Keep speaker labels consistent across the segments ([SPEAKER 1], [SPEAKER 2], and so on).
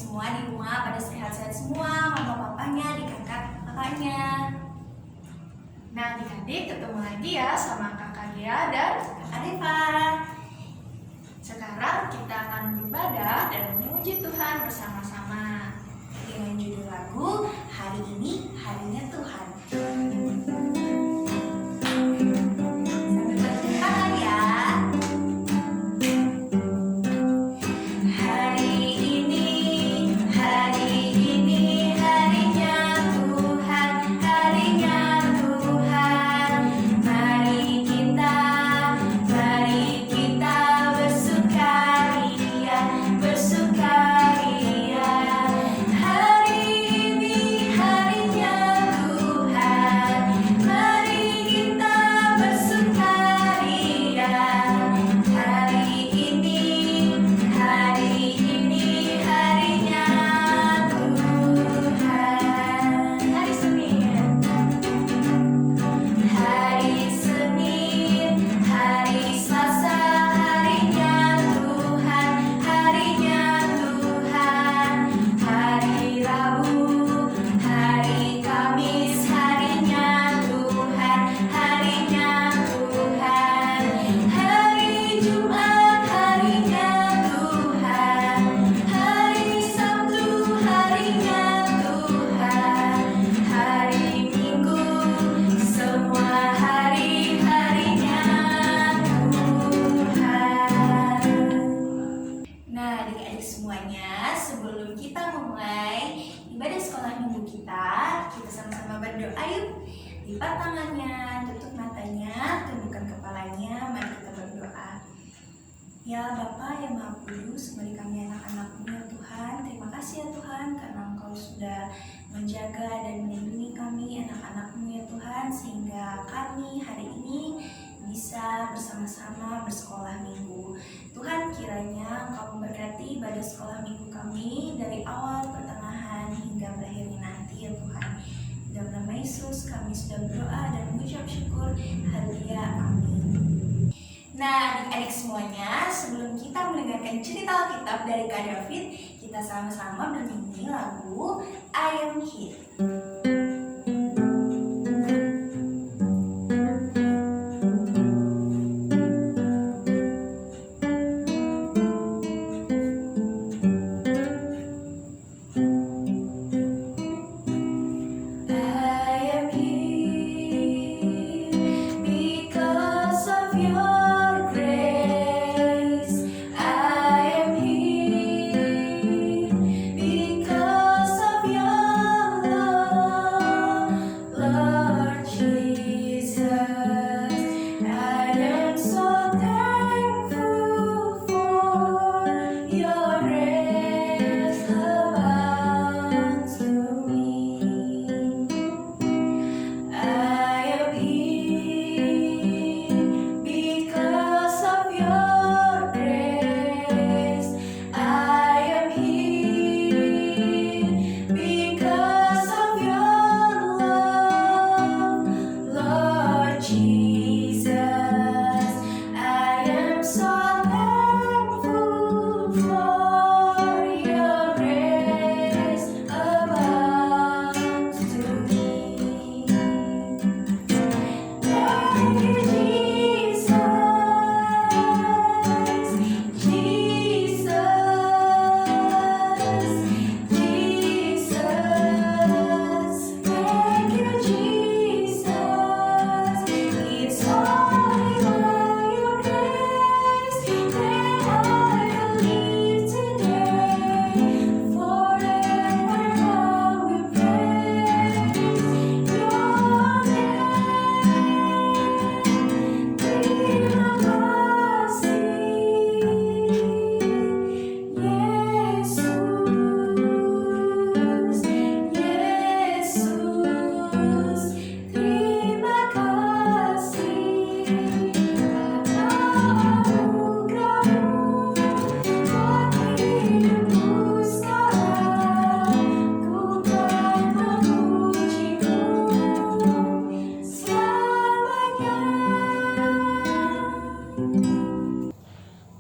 [SPEAKER 1] semua di rumah pada sehat-sehat semua, mama papanya, kakaknya.
[SPEAKER 2] Nah, adik-adik ketemu lagi ya sama kakak Gia dan
[SPEAKER 1] Kakak Deva.
[SPEAKER 2] sekarang kita akan beribadah dan memuji Tuhan bersama-sama
[SPEAKER 1] Dengan judul lagu Hari Ini Harinya Tuhan. Sambil bertepuk tangan ya. Hari ini harinya Tuhan, harinya Tuhan. Mari kita bersukaria, bersukaria. Hari ini harinya Tuhan. Mari kita bersukaria. Hari ini harinya Tuhan. Hari Senin, hari Selasa, harinya Tuhan, harinya Tuhan. Hari Rabu, hari Kamis, harinya Tuhan, harinya Tuhan. Hari Jumat, harinya Tuhan. Hari Sabtu, harinya Tuhan. Hari Minggu, semua harinya Tuhan. Nah, adik-adik semuanya, sebelum kita memulai ibadah sekolah minggu kita sama-sama berdoa yuk. Lipat tangannya, tutup matanya, tundukkan kepalanya, mari kita berdoa. Ya Bapa yang Maha Kudus, beri kami anak-anak-Mu ya Tuhan. Terima kasih ya Tuhan karena Engkau sudah menjaga dan melindungi kami anak-anak-Mu ya Tuhan, sehingga kami hari ini bisa bersama-sama bersekolah minggu. Tuhan, kiranya Engkau memberkati ibadah sekolah minggu kami dari awal, pertengahan hingga berakhirnya nanti ya Tuhan. Dalam nama Yesus kami sudah berdoa dan mengucap syukur. Haleluya, amin. Nah, adik-adik semuanya, sebelum kita mendengarkan cerita Alkitab dari Kak David, kita sama-sama bernyanyi lagu I Am Here. Because of your love.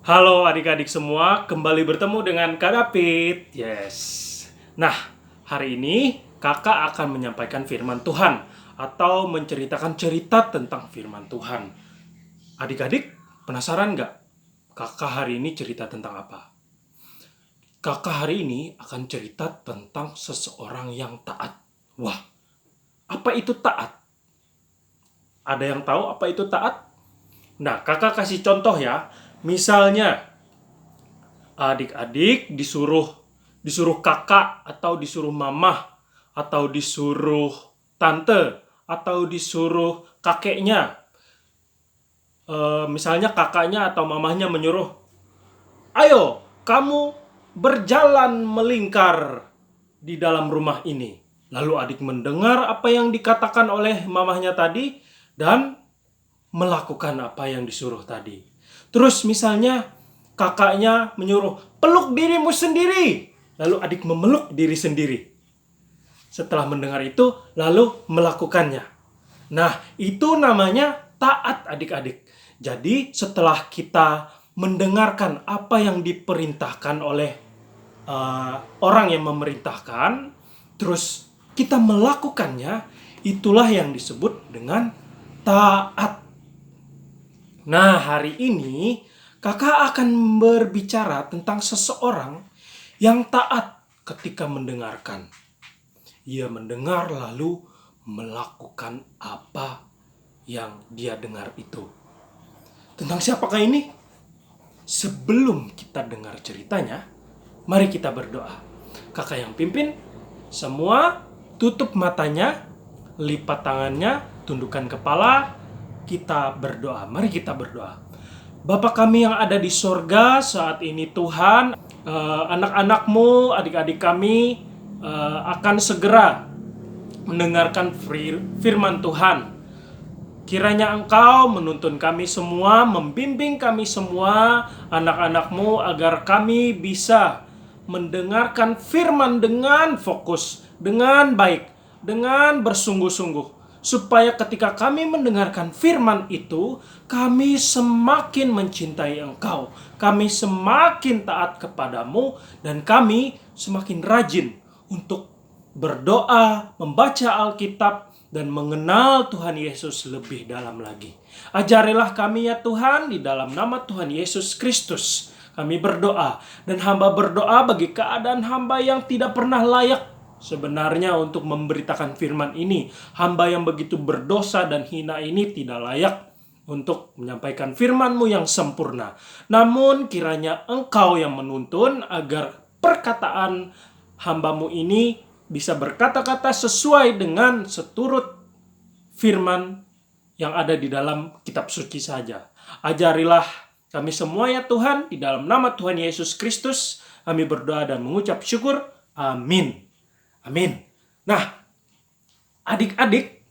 [SPEAKER 3] Halo adik-adik semua, kembali bertemu dengan Kak David. Yes. Nah, hari ini kakak akan menyampaikan firman Tuhan atau menceritakan cerita tentang firman Tuhan. Adik-adik, penasaran nggak? Kakak hari ini cerita tentang apa? Kakak hari ini akan cerita tentang seseorang yang taat. Wah, apa itu taat? Ada yang tahu apa itu taat? Nah, kakak kasih contoh ya. Misalnya, adik-adik disuruh kakak atau disuruh mamah atau disuruh tante atau disuruh kakeknya. Misalnya kakaknya atau mamahnya menyuruh, ayo kamu berjalan melingkar di dalam rumah ini. Lalu adik mendengar apa yang dikatakan oleh mamahnya tadi dan melakukan apa yang disuruh tadi. Terus misalnya kakaknya menyuruh, peluk dirimu sendiri. Lalu adik memeluk diri sendiri. Setelah mendengar itu, lalu melakukannya. Nah, itu namanya taat adik-adik. Jadi setelah kita mendengarkan apa yang diperintahkan oleh orang yang memerintahkan, terus kita melakukannya, itulah yang disebut dengan taat. Nah, hari ini kakak akan berbicara tentang seseorang yang taat ketika mendengarkan. Ia mendengar lalu melakukan apa yang dia dengar itu. Tentang siapakah ini? Sebelum kita dengar ceritanya, mari kita berdoa. Kakak yang pimpin, semua tutup matanya, lipat tangannya, tundukkan kepala, kita berdoa. Mari kita berdoa. Bapa kami yang ada di sorga, saat ini Tuhan, anak-anak-Mu, adik-adik kami akan segera mendengarkan firman Tuhan. Kiranya Engkau menuntun kami semua, membimbing kami semua, anak-anak-Mu, agar kami bisa mendengarkan firman dengan fokus, dengan baik, dengan bersungguh-sungguh. Supaya ketika kami mendengarkan firman itu, kami semakin mencintai Engkau. Kami semakin taat kepadamu, dan kami semakin rajin untuk berdoa, membaca Alkitab, dan mengenal Tuhan Yesus lebih dalam lagi. Ajarilah kami ya Tuhan, di dalam nama Tuhan Yesus Kristus. Kami berdoa, dan hamba berdoa bagi keadaan hamba yang tidak pernah layak sebenarnya untuk memberitakan firman ini. Hamba yang begitu berdosa dan hina ini tidak layak untuk menyampaikan firman-Mu yang sempurna. Namun kiranya Engkau yang menuntun agar perkataan hamba-Mu ini bisa berkata-kata sesuai dengan seturut firman yang ada di dalam kitab suci saja. Ajarilah kami semua ya Tuhan, di dalam nama Tuhan Yesus Kristus kami berdoa dan mengucap syukur. Amin. Amin. Nah, adik-adik,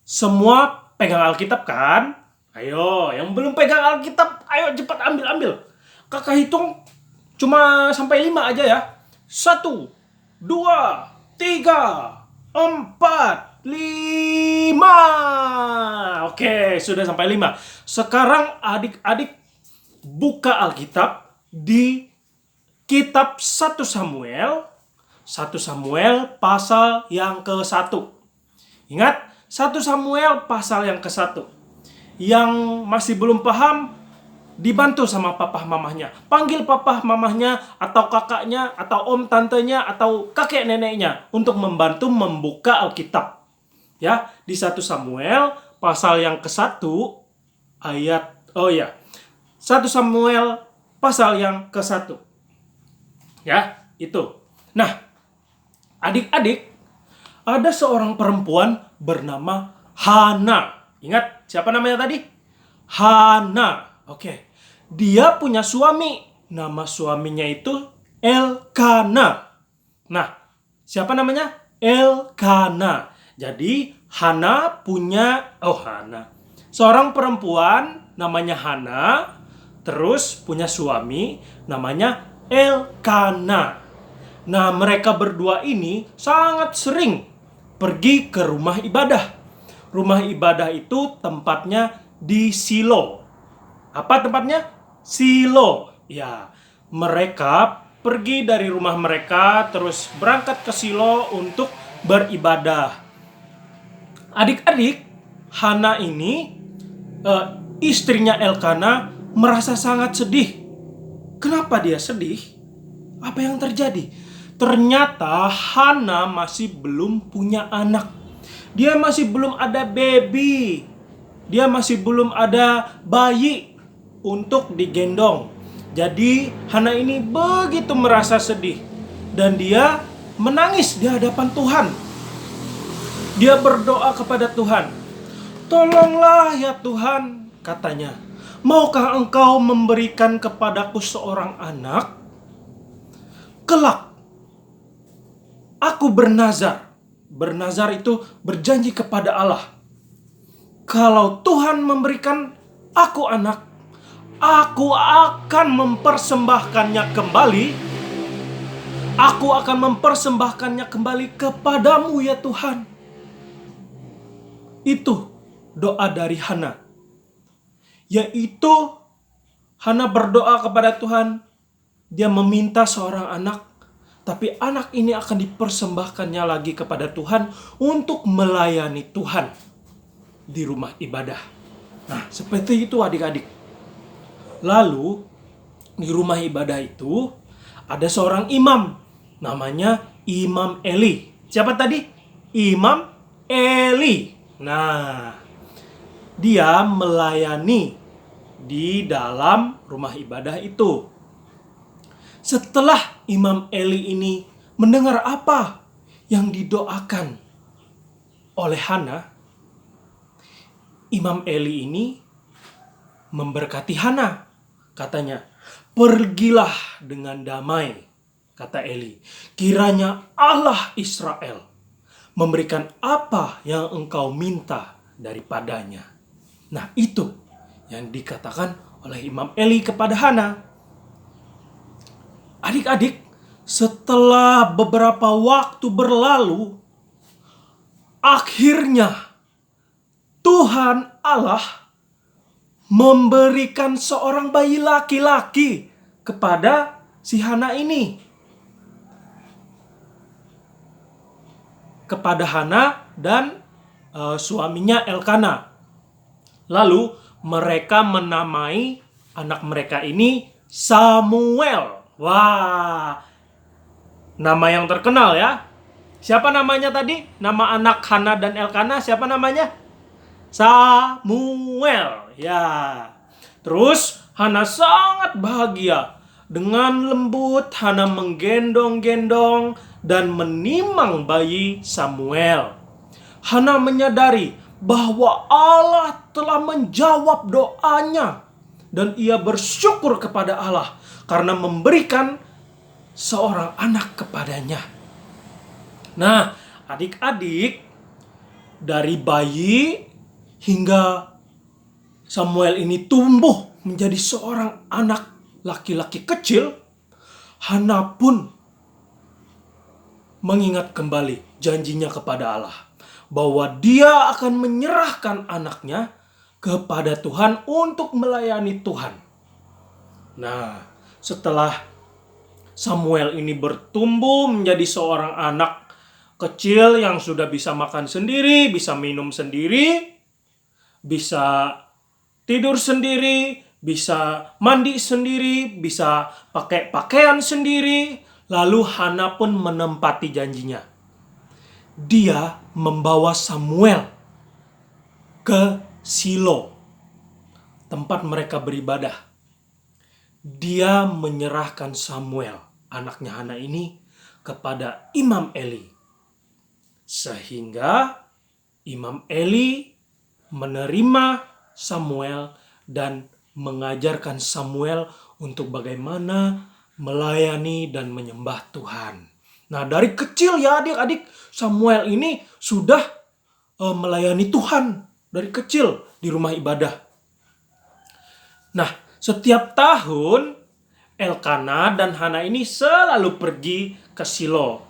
[SPEAKER 3] semua pegang Alkitab kan? Ayo, yang belum pegang Alkitab, ayo cepat ambil. Kakak hitung cuma sampai 5 aja ya. 1, 2, 3, 4, 5. Oke, sudah sampai 5. Sekarang adik-adik buka Alkitab di kitab 1 Samuel pasal yang ke-1. Ingat, 1 Samuel pasal yang ke-1. Yang masih belum paham, dibantu sama papa mamahnya. Panggil papa mamahnya atau kakaknya atau om tantenya atau kakek neneknya untuk membantu membuka Alkitab. Ya, di 1 Samuel pasal yang ke-1 ayat 1 Samuel pasal yang ke-1. Ya, itu. Nah, adik-adik, ada seorang perempuan bernama Hana. Ingat, siapa namanya tadi? Hana. Oke. Dia punya suami. Nama suaminya itu Elkana. Nah, siapa namanya? Elkana. Jadi, Hana punya... seorang perempuan namanya Hana. Terus punya suami namanya Elkana. Nah, mereka berdua ini sangat sering pergi ke rumah ibadah. Rumah ibadah itu tempatnya di Silo. Apa tempatnya? Silo. Ya, mereka pergi dari rumah mereka terus berangkat ke Silo untuk beribadah. Adik-adik, Hana ini istrinya Elkana merasa sangat sedih. Kenapa dia sedih? Apa yang terjadi? Ternyata Hana masih belum punya anak. Dia masih belum ada baby. Dia masih belum ada bayi untuk digendong. Jadi Hana ini begitu merasa sedih. Dan dia menangis di hadapan Tuhan. Dia berdoa kepada Tuhan. "Tolonglah ya Tuhan," katanya. "Maukah Engkau memberikan kepadaku seorang anak? Kelak aku bernazar." Bernazar itu berjanji kepada Allah. Kalau Tuhan memberikan aku anak, aku akan mempersembahkannya kembali. Aku akan mempersembahkannya kembali kepadamu ya Tuhan. Itu doa dari Hana. Yaitu Hana berdoa kepada Tuhan. Dia meminta seorang anak. Tapi anak ini akan dipersembahkannya lagi kepada Tuhan untuk melayani Tuhan di rumah ibadah. Nah, seperti itu adik-adik. Lalu, di rumah ibadah itu ada seorang imam. Namanya Imam Eli. Siapa tadi? Imam Eli. Nah, dia melayani di dalam rumah ibadah itu. Setelah Imam Eli ini mendengar apa yang didoakan oleh Hana, Imam Eli ini memberkati Hana. Katanya, "Pergilah dengan damai," kata Eli. "Kiranya Allah Israel memberikan apa yang engkau minta daripadanya." Nah, itu yang dikatakan oleh Imam Eli kepada Hana. Adik-adik, setelah beberapa waktu berlalu, akhirnya Tuhan Allah memberikan seorang bayi laki-laki kepada si Hana ini. Kepada Hana dan suaminya Elkana. Lalu mereka menamai anak mereka ini Samuel. Wah, nama yang terkenal ya. Siapa namanya tadi? Nama anak Hana dan Elkana siapa namanya? Samuel. Ya. Terus Hana sangat bahagia. Dengan lembut Hana menggendong-gendong dan menimang bayi Samuel. Hana menyadari bahwa Allah telah menjawab doanya. Dan ia bersyukur kepada Allah karena memberikan seorang anak kepadanya. Nah, adik-adik, dari bayi hingga Samuel ini tumbuh menjadi seorang anak laki-laki kecil, Hana pun mengingat kembali janjinya kepada Allah bahwa dia akan menyerahkan anaknya kepada Tuhan untuk melayani Tuhan. Nah, setelah Samuel ini bertumbuh menjadi seorang anak kecil yang sudah bisa makan sendiri, bisa minum sendiri, bisa tidur sendiri, bisa mandi sendiri, bisa pakai pakaian sendiri. Lalu Hana pun menempati janjinya. Dia membawa Samuel ke Silo, tempat mereka beribadah. Dia menyerahkan Samuel, anaknya Hana ini, kepada Imam Eli. Sehingga Imam Eli menerima Samuel dan mengajarkan Samuel untuk bagaimana melayani dan menyembah Tuhan. Nah, dari kecil ya adik-adik, Samuel ini sudah melayani Tuhan dari kecil di rumah ibadah. Nah, setiap tahun Elkana dan Hana ini selalu pergi ke Silo.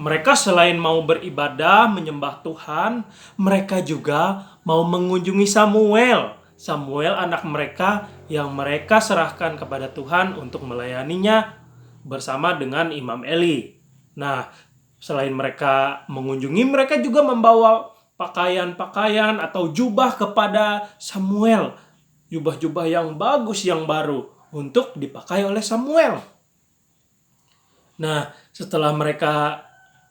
[SPEAKER 3] Mereka selain mau beribadah, menyembah Tuhan, mereka juga mau mengunjungi Samuel. Samuel anak mereka yang mereka serahkan kepada Tuhan untuk melayaninya bersama dengan Imam Eli. Nah, selain mereka mengunjungi, mereka juga membawa pakaian-pakaian atau jubah kepada Samuel. Jubah-jubah yang bagus, yang baru untuk dipakai oleh Samuel. Nah, setelah mereka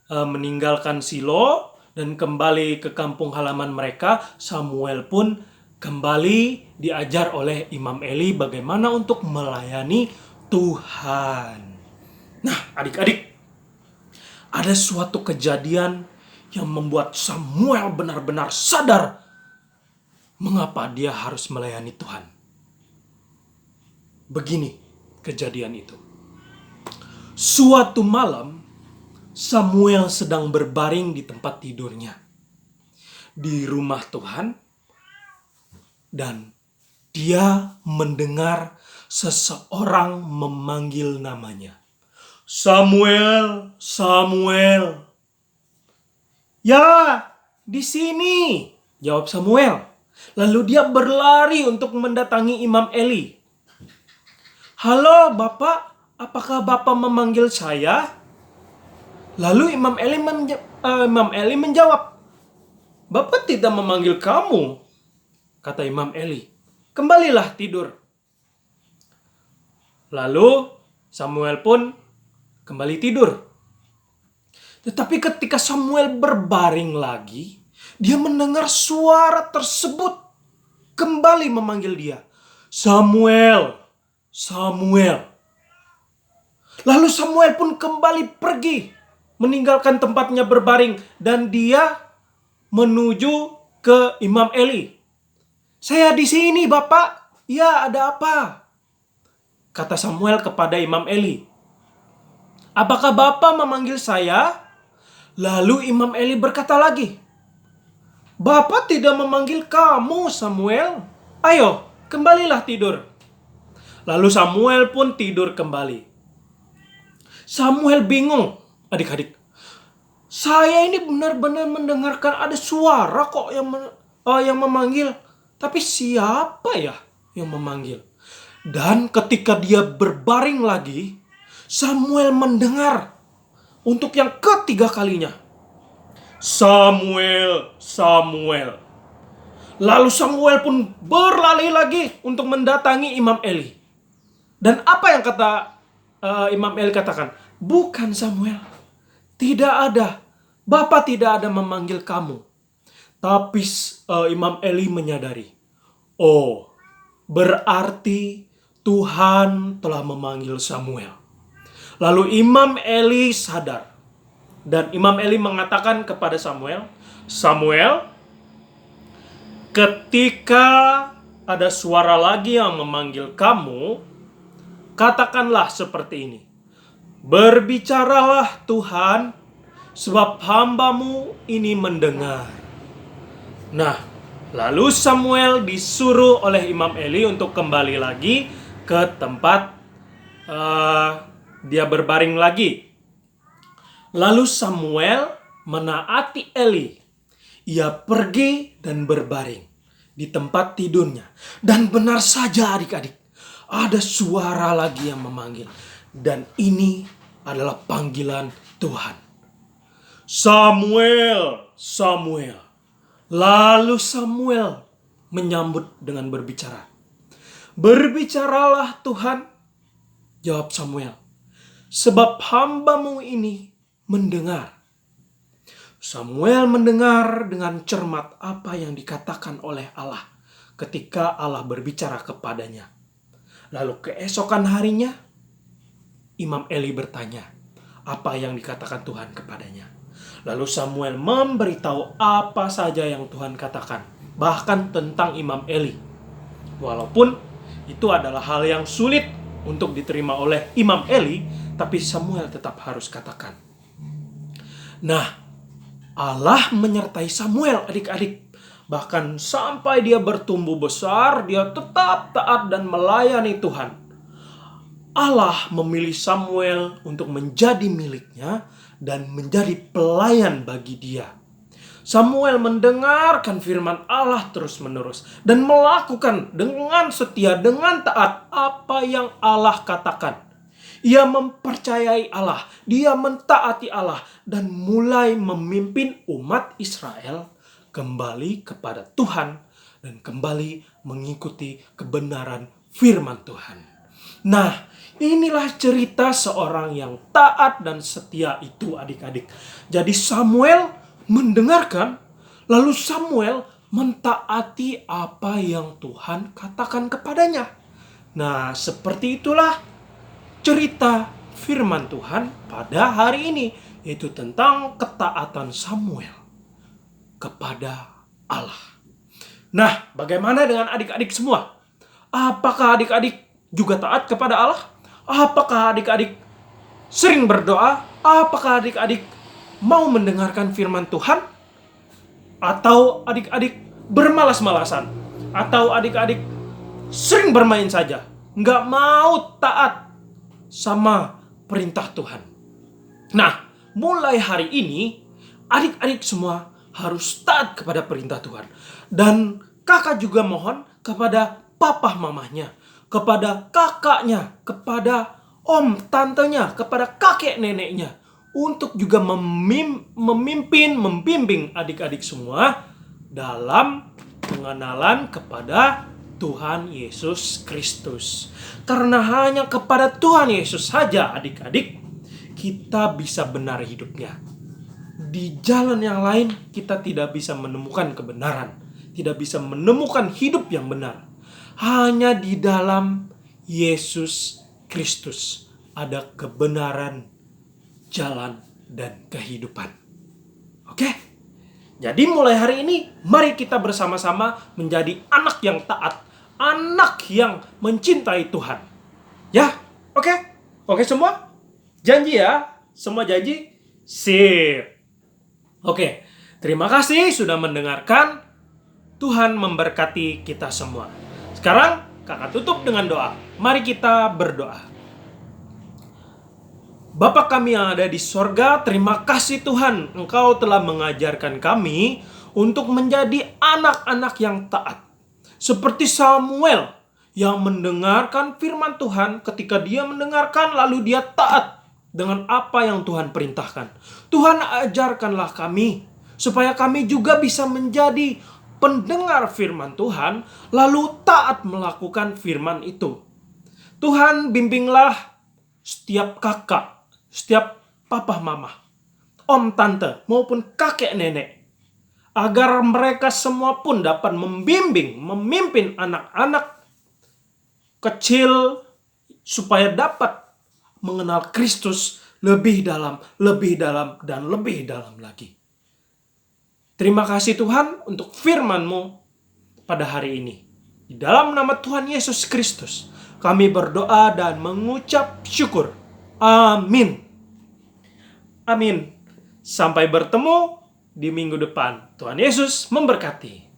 [SPEAKER 3] meninggalkan Silo dan kembali ke kampung halaman mereka, Samuel pun kembali diajar oleh Imam Eli bagaimana untuk melayani Tuhan. Nah, adik-adik, ada suatu kejadian yang membuat Samuel benar-benar sadar mengapa dia harus melayani Tuhan. Begini kejadian itu. Suatu malam, Samuel sedang berbaring di tempat tidurnya di rumah Tuhan, dan dia mendengar seseorang memanggil namanya. Samuel, Samuel. Ya, di sini, jawab Samuel. Lalu dia berlari untuk mendatangi Imam Eli. Halo Bapak, apakah Bapak memanggil saya? Lalu Imam Eli menjawab, Bapak tidak memanggil kamu, kata Imam Eli. Kembalilah tidur. Lalu Samuel pun kembali tidur. Tetapi ketika Samuel berbaring lagi, dia mendengar suara tersebut kembali memanggil dia. Samuel, Samuel. Lalu Samuel pun kembali pergi, meninggalkan tempatnya berbaring, dan dia menuju ke Imam Eli. Saya di sini, Bapak. Ya, ada apa? Kata Samuel kepada Imam Eli. Apakah Bapak memanggil saya? Lalu Imam Eli berkata lagi, Bapak tidak memanggil kamu, Samuel. Ayo, kembalilah tidur. Lalu Samuel pun tidur kembali. Samuel bingung, adik-adik. Saya ini benar-benar mendengarkan ada suara kok yang memanggil. Tapi siapa ya yang memanggil? Dan ketika dia berbaring lagi, Samuel mendengar untuk yang ketiga kalinya. Samuel, Samuel. Lalu Samuel pun berlari lagi untuk mendatangi Imam Eli. Dan apa yang kata Imam Eli katakan? Bukan Samuel. Tidak ada. Bapak tidak ada memanggil kamu. Tapi Imam Eli menyadari. Oh, berarti Tuhan telah memanggil Samuel. Lalu Imam Eli sadar. Dan Imam Eli mengatakan kepada Samuel, Samuel, ketika ada suara lagi yang memanggil kamu, katakanlah seperti ini. Berbicaralah Tuhan, sebab hamba-Mu ini mendengar. Nah, lalu Samuel disuruh oleh Imam Eli untuk kembali lagi ke tempat dia berbaring lagi. Lalu Samuel menaati Eli. Ia pergi dan berbaring di tempat tidurnya. Dan benar saja adik-adik, ada suara lagi yang memanggil. Dan ini adalah panggilan Tuhan. Samuel, Samuel. Lalu Samuel menyambut dengan berbicara. Berbicaralah Tuhan, jawab Samuel. Sebab hamba-Mu ini mendengar. Samuel mendengar dengan cermat apa yang dikatakan oleh Allah ketika Allah berbicara kepadanya. Lalu keesokan harinya, Imam Eli bertanya apa yang dikatakan Tuhan kepadanya. Lalu Samuel memberitahu apa saja yang Tuhan katakan, bahkan tentang Imam Eli. Walaupun itu adalah hal yang sulit untuk diterima oleh Imam Eli, tapi Samuel tetap harus katakan. Nah, Allah menyertai Samuel, adik-adik. Bahkan sampai dia bertumbuh besar, dia tetap taat dan melayani Tuhan. Allah memilih Samuel untuk menjadi miliknya dan menjadi pelayan bagi dia. Samuel mendengarkan firman Allah terus-menerus dan melakukan dengan setia, dengan taat apa yang Allah katakan. Ia mempercayai Allah, dia mentaati Allah dan mulai memimpin umat Israel kembali kepada Tuhan dan kembali mengikuti kebenaran firman Tuhan. Nah, inilah cerita seorang yang taat dan setia itu, adik-adik. Jadi Samuel mendengarkan, lalu Samuel mentaati apa yang Tuhan katakan kepadanya. Nah, seperti itulah cerita firman Tuhan pada hari ini, yaitu tentang ketaatan Samuel kepada Allah. Nah, bagaimana dengan adik-adik semua? Apakah adik-adik juga taat kepada Allah? Apakah adik-adik sering berdoa? Apakah adik-adik mau mendengarkan firman Tuhan? Atau adik-adik bermalas-malasan? Atau adik-adik sering bermain saja? Nggak mau taat sama perintah Tuhan? Nah, mulai hari ini adik-adik semua harus taat kepada perintah Tuhan. Dan kakak juga mohon kepada papa mamanya, kepada kakaknya, kepada om tantenya, kepada kakek neneknya, untuk juga membimbing adik-adik semua dalam pengenalan kepada Tuhan Yesus Kristus. Karena hanya kepada Tuhan Yesus saja, adik-adik, kita bisa benar hidupnya. Di jalan yang lain kita tidak bisa menemukan kebenaran, tidak bisa menemukan hidup yang benar. Hanya di dalam Yesus Kristus ada kebenaran, jalan, dan kehidupan. Oke? Jadi mulai hari ini, mari kita bersama-sama menjadi anak yang taat, anak yang mencintai Tuhan. Ya? Oke? Oke semua? Janji ya? Semua janji? Sip. Oke, terima kasih sudah mendengarkan. Tuhan memberkati kita semua. Sekarang kakak tutup dengan doa. Mari kita berdoa. Bapa kami yang ada di sorga, terima kasih Tuhan, Engkau telah mengajarkan kami untuk menjadi anak-anak yang taat. Seperti Samuel yang mendengarkan firman Tuhan, ketika dia mendengarkan lalu dia taat dengan apa yang Tuhan perintahkan. Tuhan ajarkanlah kami, supaya kami juga bisa menjadi pendengar firman Tuhan, lalu taat melakukan firman itu. Tuhan bimbinglah setiap kakak, setiap papa mama, om tante maupun kakek nenek, agar mereka semua pun dapat membimbing, memimpin anak-anak kecil supaya dapat mengenal Kristus lebih dalam, dan lebih dalam lagi. Terima kasih Tuhan untuk firman-Mu pada hari ini. Di dalam nama Tuhan Yesus Kristus, kami berdoa dan mengucap syukur. Amin. Amin. Sampai bertemu di minggu depan. Tuhan Yesus memberkati.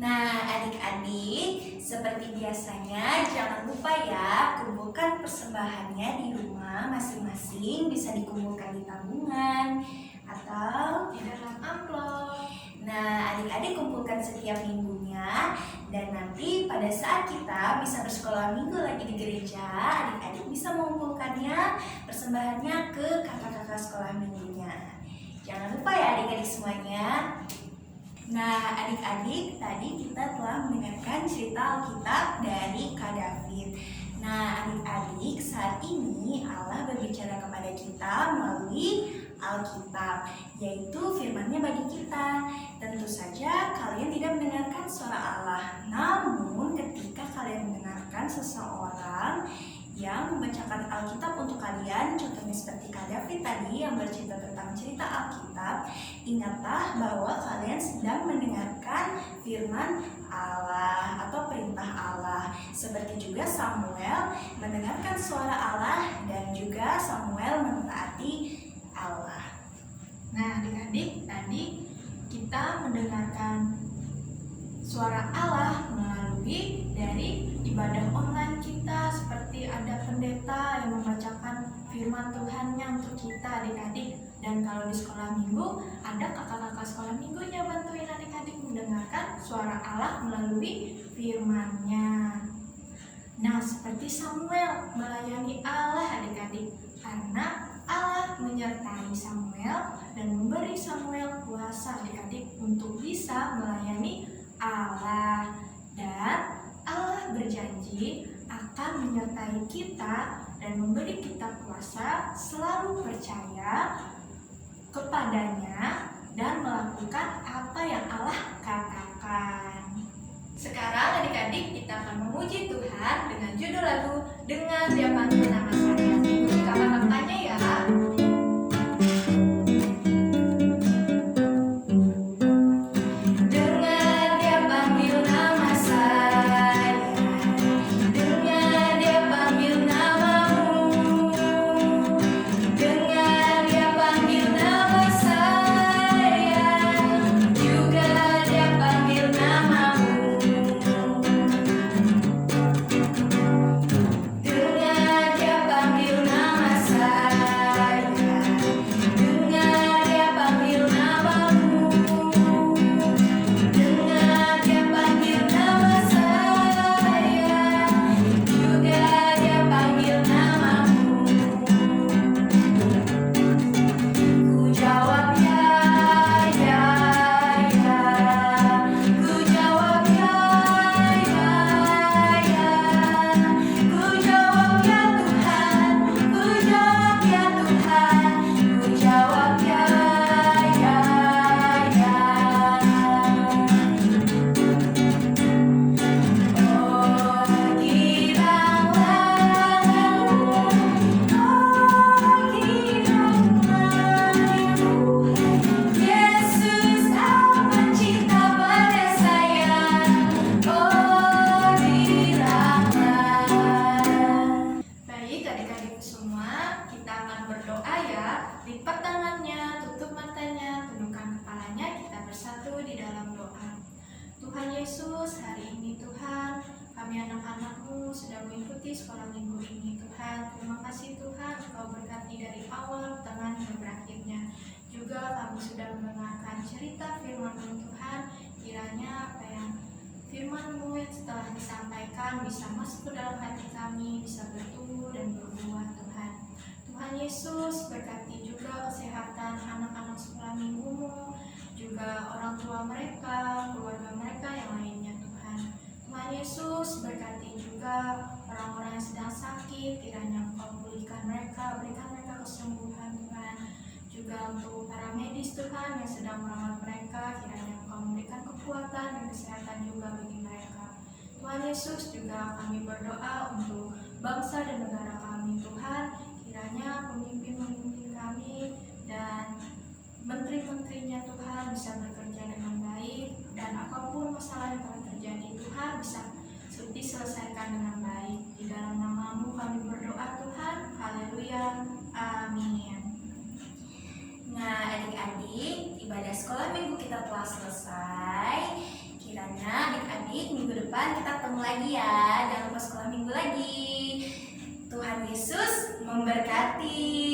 [SPEAKER 1] Nah, adik-adik, seperti biasanya jangan lupa ya, kumpulkan persembahannya di rumah masing-masing. Bisa dikumpulkan di tabungan atau
[SPEAKER 2] Di dalam amplop.
[SPEAKER 1] nah, adik-adik kumpulkan setiap minggunya. Dan nanti pada saat kita bisa bersekolah minggu lagi di gereja, adik-adik bisa mengumpulkannya, persembahannya ke kakak-kakak sekolah minggunya. Jangan lupa ya adik-adik semuanya. Nah, adik-adik, tadi kita telah mendengarkan cerita Alkitab dari Kak David. Nah, adik-adik, saat ini Allah berbicara kepada kita melalui Alkitab, yaitu firman-Nya bagi kita. Tentu saja kalian tidak mendengarkan suara Allah. Namun, ketika kalian mendengarkan seseorang yang membacakan Alkitab untuk kalian, contohnya seperti Kak David tadi yang bercerita tentang cerita Alkitab, ingatlah bahwa kalian sedang mendengarkan firman Allah atau perintah Allah. Seperti juga Samuel mendengarkan suara Allah dan juga Samuel mentaati Allah.
[SPEAKER 2] Nah, adik-adik, tadi kita mendengarkan suara Allah melalui dari ibadah online kita, seperti ada pendeta yang membacakan firman Tuhan-Nya untuk kita, adik-adik. Dan kalau di sekolah minggu, ada kakak-kakak sekolah minggunya bantuin adik-adik mendengarkan suara Allah melalui firman-Nya. Nah, seperti Samuel melayani Allah adik-adik, karena Allah menyertai Samuel dan memberi Samuel kuasa adik-adik untuk bisa melayani Allah. Dan Allah berjanji akan menyertai kita dan memberi kita kuasa selalu percaya kepadanya dan melakukan apa yang Allah katakan.
[SPEAKER 1] Sekarang adik-adik kita akan memuji Tuhan dengan judul lagu Dengan Dia Panggil Nama Saya. Ikuti kakak-kakaknya ya. Dengan Dia panggil nama saya, dengan Dia panggil namamu, dengan Dia panggil nama saya, juga Dia panggil namamu. Dengan Dia panggil nama saya, dengan Dia panggil namamu, dengan Dia panggil nama saya, juga Dia panggil namamu. Ku jawab ya, ya, ya. Ku jawab ya, ya, ya. Ku jawab ya Tuhan, ku jawab ya Tuhan, ku jawab ya, ya, ya. Oh kiranya, Yesus amat cinta pada saya. Oh kiranya.
[SPEAKER 2] Baik adik-adik semua, kita akan berdoa ya. Lipat tangannya, tutup matanya, tundukkan kepalanya, kita bersatu di dalam doa. Tuhan Yesus, hari ini Tuhan, kami anak-anak-Mu sudah mengikuti sekolah minggu ini Tuhan. Terima kasih Tuhan, Engkau berkati dari awal, tengah, dan berakhirnya. Juga kami sudah mendengarkan cerita firman-Mu Tuhan. Kiranya apa yang firman-Mu yang setelah disampaikan bisa masuk ke dalam hati kami, bisa bertumbuh dan berbuah Tuhan. Tuhan Yesus, berkati juga kesehatan anak-anak sekolah minggu-Mu, juga orang tua mereka, keluarga mereka yang lainnya Tuhan. Tuhan Yesus, berkati juga orang-orang yang sedang sakit, kiranya Engkau pulihkan mereka, berikan mereka kesembuhan Tuhan. Juga untuk para medis Tuhan yang sedang merawat mereka, kiranya Engkau memberikan kekuatan dan kesehatan juga bagi mereka. Tuhan Yesus, juga kami berdoa untuk bangsa dan negara kami Tuhan, kiranya pemimpin-pemimpin kami dan menteri-menterinya Tuhan bisa bekerja dengan baik, dan apapun masalah yang telah terjadi Tuhan bisa diselesaikan dengan baik. Di dalam nama-Mu kami berdoa Tuhan. Haleluya. Amin.
[SPEAKER 1] Nah adik-adik, ibadah sekolah minggu kita telah selesai. Kiranya adik-adik minggu depan kita ketemu lagi ya. Jangan lupa sekolah minggu lagi. Tuhan Yesus memberkati.